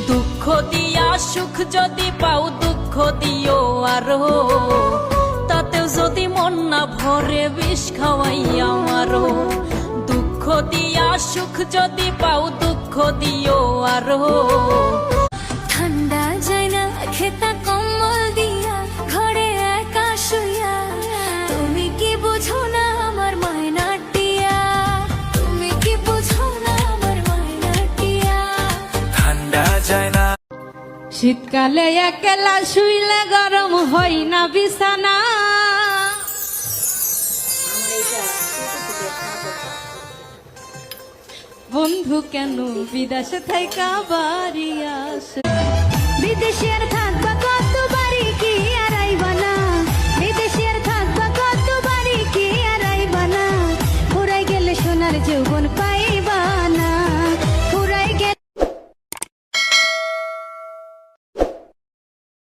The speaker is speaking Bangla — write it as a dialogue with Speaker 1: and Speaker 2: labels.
Speaker 1: দুঃখ দিয়া সুখ যদি পাও দুঃখ দিও আরো, তাতেও যদি মন না ভরে বিষ খাওয়াই আমারও। দুঃখ দিয়া সুখ যদি পাও দুঃখ দিও আরো।
Speaker 2: ঠান্ডা যায় না খেতা কম্বল দিয়া ঘরে একা শুইয়া, তুমি কি বুঝো না আমার মায়নাটিয়া, তুমি কি বুঝো না আমার মায়নাটিয়া।
Speaker 3: ঠান্ডা যায় না
Speaker 1: শীতকালে একলা শুইলে গরম হয় না বিছানা, বন্ধু কেন বিদেশে থাইকা বাড়ি আসে।
Speaker 2: বিদেশের থাকবা কত বাড়ি কি আর আইবা না, বিদেশের থাকবা কত বাড়ি কি আর আইবা না, ঘুরাই গেলে সোনার যৌবন